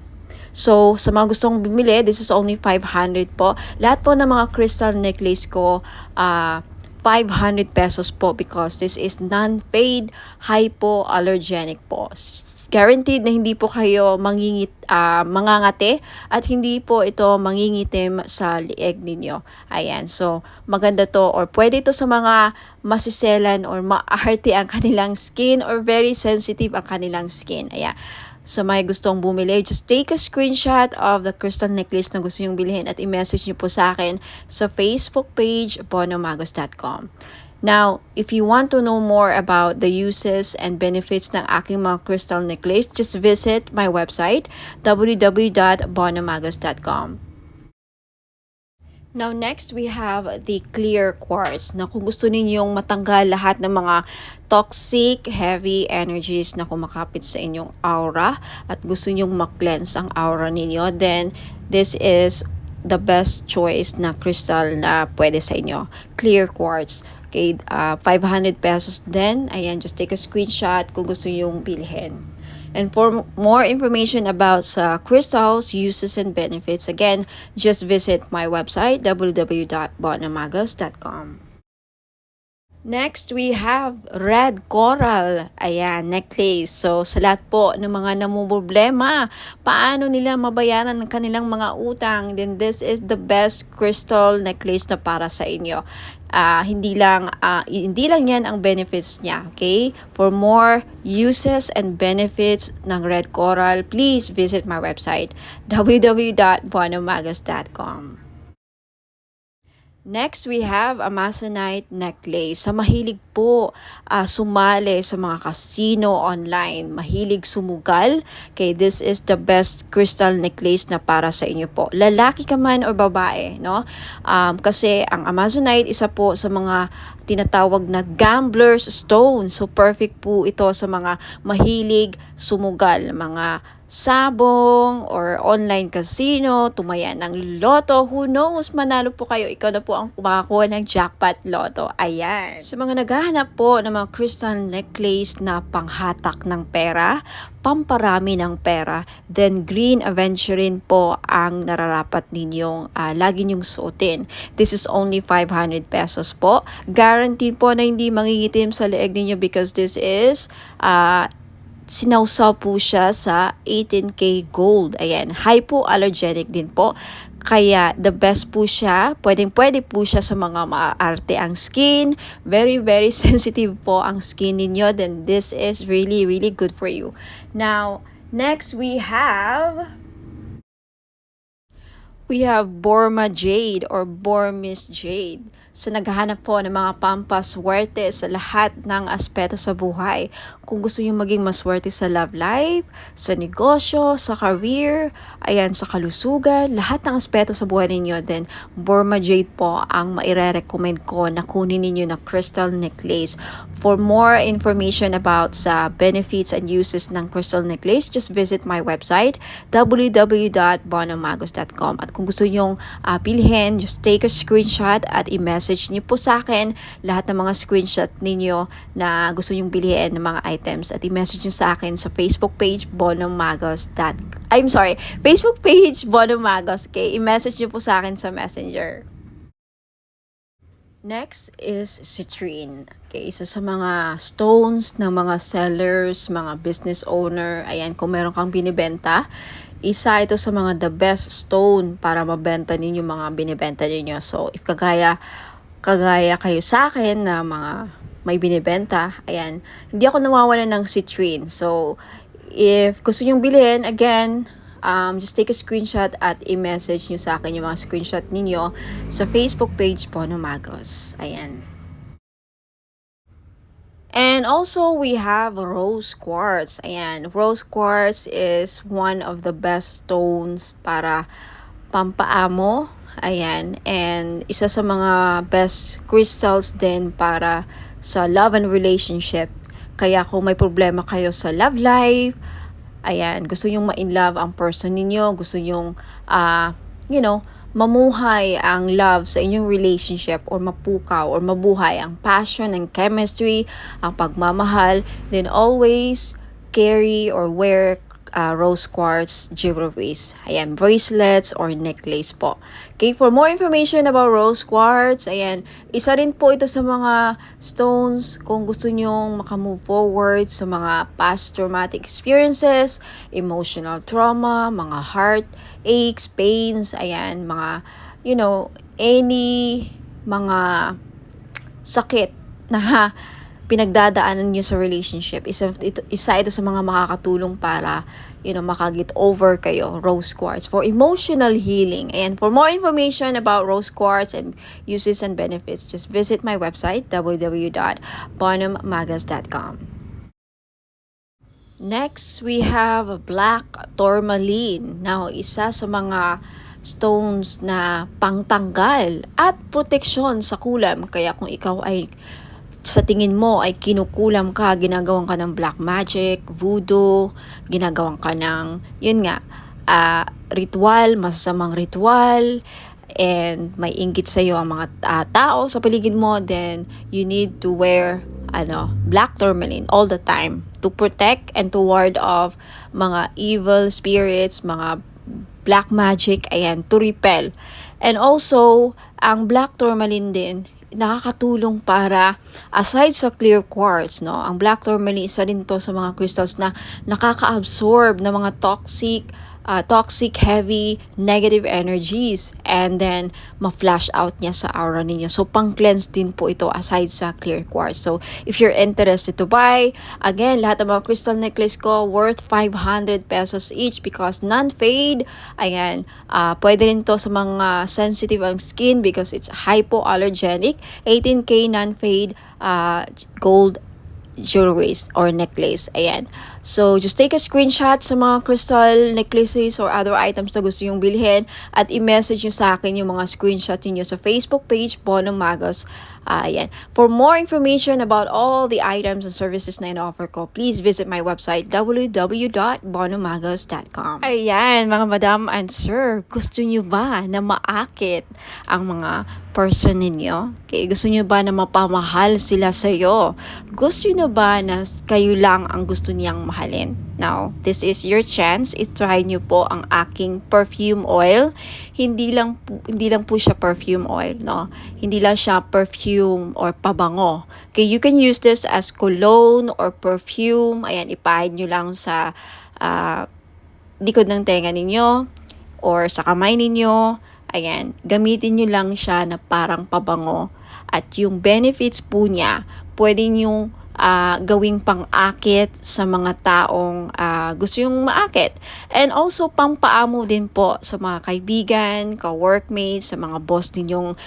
So, sa mga gustong bumili, this is only 500 po. Lahat po ng mga crystal necklace ko, 500 pesos po because this is non-paid, hypoallergenic po. Guaranteed na hindi po kayo mangangati at hindi po ito mangingitim sa lieg ninyo. Ayan, so maganda to or pwede ito sa mga masiselan or maarte ang kanilang skin or very sensitive ang kanilang skin. Ayan. Sa may gustong bumili, just take a screenshot of the crystal necklace na gusto nyong bilhin at i-message nyo po sa akin sa Facebook page, bonomagos.com. Now, if you want to know more about the uses and benefits ng aking mga crystal necklace, just visit my website, www.bonomagos.com. Now, next, we have the clear quartz na kung gusto ninyong matanggal lahat ng mga toxic, heavy energies na kumakapit sa inyong aura at gusto ninyong mag-cleanse ang aura ninyo, then this is the best choice na crystal na pwede sa inyo. Clear quartz. Okay, 500 pesos din. Ayan, just take a screenshot kung gusto yung bilhin. And for more information about crystals, uses, and benefits, again, just visit my website, www.bonomagos.com. Next, we have red coral. Ayan, necklace. So, sa lahat po ng mga namumblema, paano nila mabayaran ang kanilang mga utang, then this is the best crystal necklace na para sa inyo. Hindi lang yan ang benefits niya, okay? For more uses and benefits ng red coral, please visit my website, www.bonomagas.com. Next, we have Amazonite necklace. Sa mahilig po sumali sa mga casino online, mahilig sumugal, okay, this is the best crystal necklace na para sa inyo po. Lalaki ka man o babae, no? Kasi ang Amazonite, isa po sa mga tinatawag na gambler's stone. So, perfect po ito sa mga mahilig sumugal, mga sabong or online casino, tumaya ng loto, who knows, manalo po kayo, ikaw na po ang makakuha ng jackpot loto. Ayan. Sa mga naghahanap po ng mga crystal necklace na panghatak ng pera, pamparami ng pera, then green aventurine po ang nararapat ninyong lagi nyong suotin. This is only 500 pesos po. Guaranteed po na hindi mangingitim sa leeg ninyo because this is sinawsaw po siya sa 18K gold. Ayan, hypoallergenic din po. Kaya the best po siya, pwede po siya sa mga maaarte ang skin. Very, very sensitive po ang skin ninyo. Then this is really, really good for you. Now, next we have Borma Jade or Burmese Jade. Sa naghahanap po ng mga pampaswerte sa lahat ng aspeto sa buhay. Kung gusto nyo maging maswerte sa love life, sa negosyo, sa career, ayan, sa kalusugan, lahat ng aspeto sa buhay ninyo, then Burma Jade po ang maire-recommend ko na kunin ninyo na crystal necklace. For more information about sa benefits and uses ng crystal necklace, just visit my website, www.bonomagos.com. At kung gusto nyong bilhin, just take a screenshot at i-message niyo po sa akin lahat ng mga screenshot ninyo na gusto nyong bilhin ng mga items at i-message niyo sa akin sa Facebook page Facebook page Bonomagos. Okay, i-message niyo po sa akin sa Messenger. Next is citrine. Okay, isa sa mga stones ng mga sellers, mga business owner. Ayan, kung meron kang binibenta, isa ito sa mga the best stone para mabenta ninyo mga binibenta ninyo. So, if kagaya kayo sa akin na mga may binibenta, ayan, hindi ako nawawalan ng citrine. So, if gusto nyong bilhin, again, just take a screenshot at i-message nyo sa akin yung mga screenshot ninyo sa Facebook page Bonomagos. Ayan. And also, we have rose quartz. Ayan, rose quartz is one of the best stones para pampaamo. Ayan, and isa sa mga best crystals din para sa love and relationship. Kaya kung may problema kayo sa love life, ayan, gusto nyong ma-in-love ang person ninyo, gusto nyong, mamuhay ang love sa inyong relationship or mapukaw or mabuhay ang passion and chemistry, ang pagmamahal, then always carry or wear rose quartz jewelries. Ayan, bracelets or necklace po. Okay, for more information about rose quartz, ayan, isa rin po ito sa mga stones kung gusto nyong makamove forward sa mga past traumatic experiences, emotional trauma, mga heart aches, pains, ayan, mga, any mga sakit na pinagdadaanan nyo sa relationship. Isa ito sa mga makakatulong para, makaget over kayo, rose quartz, for emotional healing. And for more information about rose quartz and uses and benefits, just visit my website, www.bonomagos.com. Next, we have black tourmaline. Now, isa sa mga stones na pangtanggal at proteksyon sa kulam. Kaya kung ikaw ay sa tingin mo ay kinukulam ka, ginagawan ka ng black magic, voodoo, ginagawan ka ng, ritual, masasamang ritual, and may inggit sa iyo ang mga tao sa paligid mo, then you need to wear black tourmaline all the time to protect and to ward off mga evil spirits, mga black magic, ayan, to repel. And also, ang black tourmaline din, nakakatulong para aside sa clear quartz, no, ang black tourmaline isa rin to sa mga crystals na nakaka-absorb ng mga toxic, heavy, negative energies, and then ma-flash out niya sa aura ninyo. So, pang-cleanse din po ito aside sa clear quartz. So, if you're interested to buy, again, lahat ng mga crystal necklace ko worth 500 pesos each because non-fade. Ayan, pwede rin to sa mga sensitive ang skin because it's hypoallergenic. 18K non-fade gold jewelries or necklace. Ayan. So, just take a screenshot sa mga crystal necklaces or other items na gusto yung bilhin at i-message nyo sa akin yung mga screenshot niyo sa Facebook page, Bono Magos. Ayan. For more information about all the items and services na in-offer ko, please visit my website, www.bonomagos.com. Ayan, mga madam and sir, gusto nyo ba na maakit ang mga person ninyo? Okay, gusto nyo ba na mapamahal sila sa'yo? Gusto nyo ba na kayo lang ang gusto niyang mahalin? Now, this is your chance. I-try nyo po ang aking perfume oil. Hindi lang po siya perfume oil, no? Hindi lang siya perfume or pabango. Okay, you can use this as cologne or perfume. Ayan, ipahid nyo lang sa likod ng tenga ninyo or sa kamay ninyo. Ayan, gamitin nyo lang siya na parang pabango. At yung benefits po niya, pwede nyo gawing pang-akit sa mga taong gusto yung maakit. And also, pampaamo din po sa mga kaibigan, ka-workmates, sa mga boss ninyong,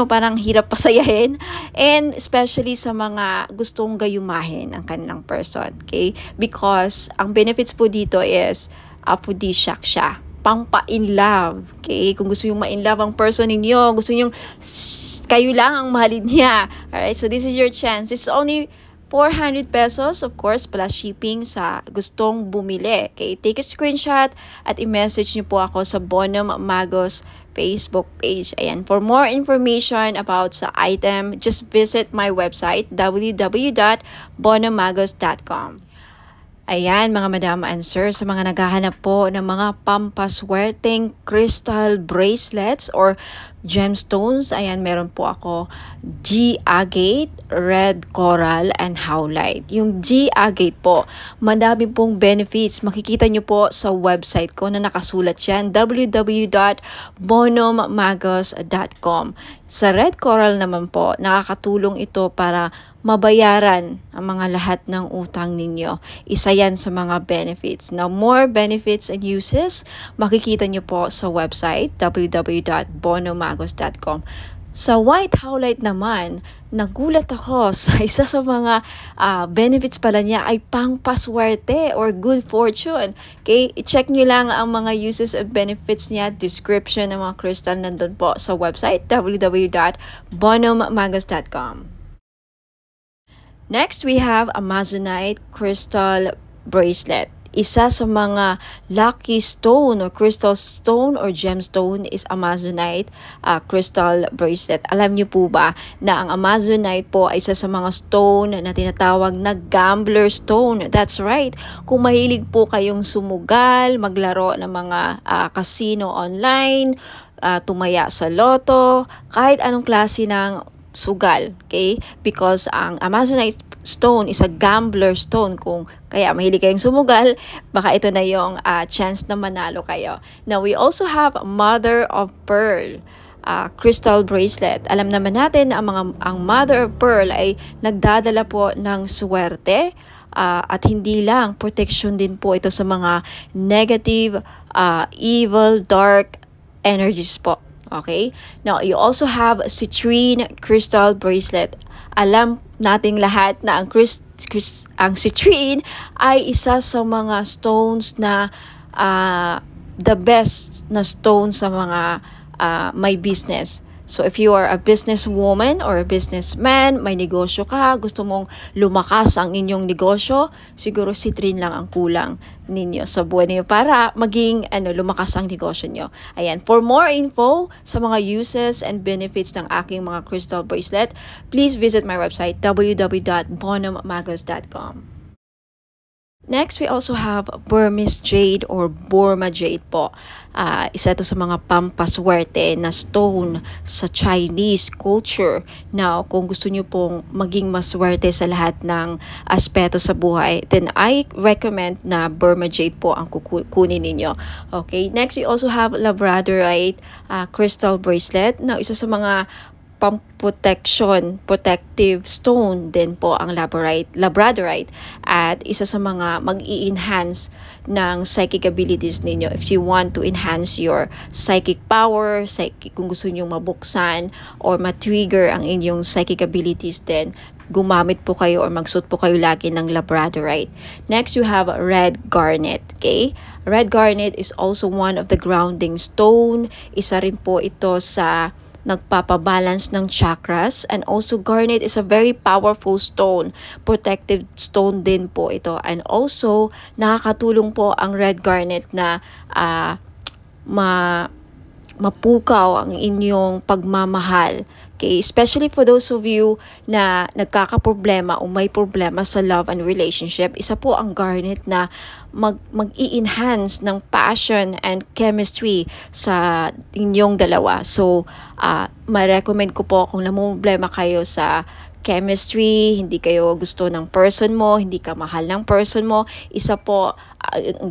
parang hirap pasayahin. And especially sa mga gustong gayumahin ang kanilang person. Okay? Because ang benefits po dito is aphrodisiac siya. Pampa-in love. Okay? Kung gusto yung ma-in love ang person ninyo, gusto yung kayo lang ang mahalin niya. Alright? So, this is your chance. It's only 400 pesos, of course, plus shipping sa gustong bumili. Okay, take a screenshot at i-message niyo po ako sa Bono Magos Facebook page. Ayan, for more information about sa item, just visit my website, www.bonomagos.com. Ayan, mga madam and sir, sa mga naghahanap po ng mga pampaswerteng crystal bracelets or gemstones, ayan, meron po ako G-agate, red coral, and howlite. Yung G-agate po, madami pong benefits. Makikita nyo po sa website ko na nakasulat yan, www.bonomagos.com. Sa red coral naman po, nakakatulong ito para mabayaran ang mga lahat ng utang ninyo. Isa yan sa mga benefits. Now, more benefits and uses, makikita nyo po sa website, www.bonomagos.com. Sa white howlite naman, nagulat ako sa isa sa mga benefits pala niya ay pangpaswerte or good fortune. Okay, i-check nyo lang ang mga uses and benefits niya, description ng mga crystal nandun po sa website, www.bonomagos.com. Next, we have Amazonite crystal bracelet. Isa sa mga lucky stone or crystal stone or gemstone is Amazonite crystal bracelet. Alam niyo po ba na ang Amazonite po ay isa sa mga stone na tinatawag na gambler stone? That's right. Kung mahilig po kayong sumugal, maglaro ng mga casino online, tumaya sa loto, kahit anong klase ng sugal, okay? Because ang Amazonite stone is a gambler stone. Kung kaya mahilig kayong sumugal, baka ito na yung chance na manalo kayo. Now, we also have Mother of Pearl crystal bracelet. Alam naman natin na ang Mother of Pearl ay nagdadala po ng swerte at hindi lang, protection din po ito sa mga negative, evil, dark energies po. Okay? Now, you also have citrine crystal bracelet. Alam nating lahat na ang citrine ay isa sa mga stones na the best na stone sa mga may business. So if you are a businesswoman or a businessman, may negosyo ka, gusto mong lumakas ang inyong negosyo, siguro citrine lang ang kulang ninyo sa buhay niyo para maging lumakas ang negosyo niyo. Ayan, for more info sa mga uses and benefits ng aking mga crystal bracelet, please visit my website www.bonomagos.com. Next, we also have Burmese jade or Burma jade po. Isa ito sa mga pampaswerte na stone sa Chinese culture. Now, kung gusto nyo pong maging maswerte sa lahat ng aspeto sa buhay, then I recommend na Burma jade po ang kukunin ninyo. Okay, next we also have Labradorite crystal bracelet. Now, isa sa mga pamprotection, protective stone din po ang labradorite at isa sa mga mag-i-enhance ng psychic abilities ninyo if you want to enhance your psychic power, kung gusto niyo mabuksan or ma-trigger ang inyong psychic abilities din, gumamit po kayo or magsuot po kayo lagi ng labradorite. Next, you have red garnet. Okay? Red garnet is also one of the grounding stone. Isa rin po ito sa nagpapabalance ng chakras, and also garnet is a very powerful stone, protective stone din po ito, and also nakakatulong po ang red garnet na mapukaw ang inyong pagmamahal. Okay, especially for those of you na nagkakaproblema o may problema sa love and relationship, isa po ang garnet na mag-i-enhance ng passion and chemistry sa inyong dalawa. So, ma-recommend ko po kung namumblema kayo sa chemistry, hindi kayo gusto ng person mo, hindi ka mahal ng person mo, isa po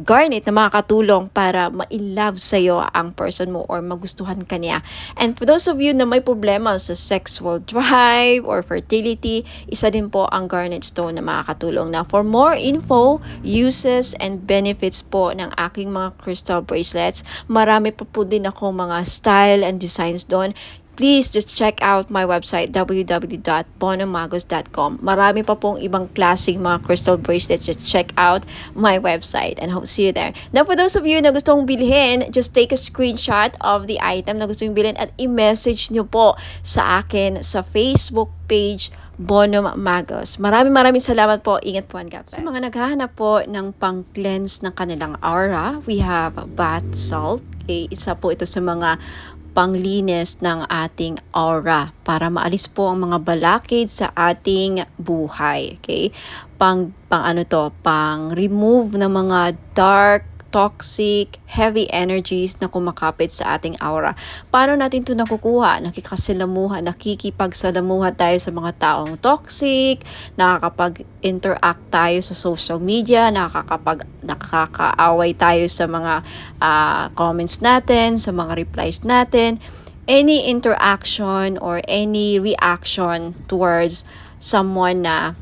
garnet na makakatulong para ma-in-love sa'yo ang person mo or magustuhan ka niya. And for those of you na may problema sa sexual drive or fertility, isa din po ang garnet stone na makakatulong. Now, for more info, uses, and benefits po ng aking mga crystal bracelets, marami pa po din ako mga style and designs doon. Please just check out my website www.bonomagos.com. Marami pa pong ibang klaseng mga crystal bracelets. Just check out my website and hope to see you there. Now, for those of you na gustong bilhin, just take a screenshot of the item na gusto nyo bilhin at i-message nyo po sa akin sa Facebook page Bonom Magos. Maraming salamat po. Ingat po and God bless. Sa mga naghahanap po ng pang-cleanse ng kanilang aura, we have bath salt. Okay, isa po ito sa mga panglinis ng ating aura para maalis po ang mga balakid sa ating buhay. Okay? Pang remove ng mga dark, toxic, heavy energies na kumakapit sa ating aura. Paano natin ito nakukuha? Nakikipagsalamuha tayo sa mga taong toxic, nakakapag-interact tayo sa social media, nakakaaway tayo sa mga comments natin, sa mga replies natin. Any interaction or any reaction towards someone na,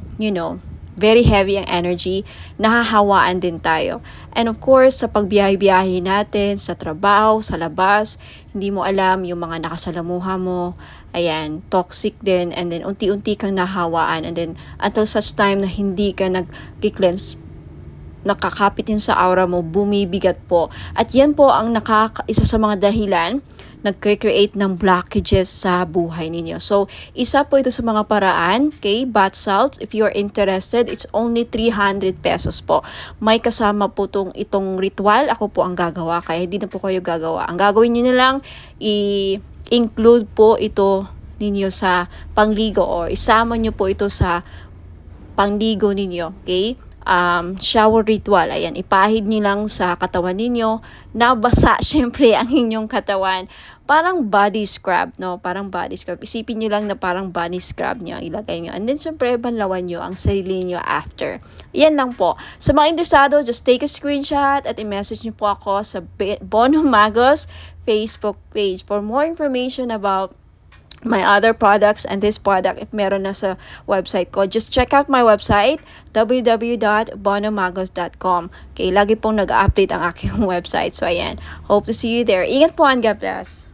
very heavy ang energy, nahahawaan din tayo. And of course, sa pagbiyahe-biyahe natin, sa trabaho, sa labas, hindi mo alam yung mga nakasalamuha mo, ayan, toxic din, and then unti-unti kang nahawaan, and then until such time na hindi ka nag-cleanse, nakakapit yun sa aura mo, bumibigat po. At yan po ang isa sa mga dahilan nag-create ng blockages sa buhay ninyo. So, isa po ito sa mga paraan, okay, bath salt. If you're interested, it's only 300 pesos po. May kasama po itong ritual. Ako po ang gagawa, kaya hindi na po kayo gagawa. Ang gagawin nyo na lang, i-include po ito ninyo sa pangligo or isama nyo po ito sa pangligo ninyo, okay? Shower ritual. Ayan, ipahid nyo lang sa katawan ninyo. Nabasa, syempre, ang inyong katawan. Parang body scrub, no? Parang body scrub. Isipin nyo lang na parang body scrub nyo. Ilagay nyo. And then, syempre, banlawan nyo ang sarili nyo after. Yan lang po. Sa mga interesado, just take a screenshot at i-message nyo po ako sa Bonom Magos Facebook page. For more information about my other products and this product, if meron na sa website ko, just check out my website www.bonomagos.com. Okay, lagi pong nag-update ang aking website. So, ayan. Hope to see you there. Ingat po and God bless.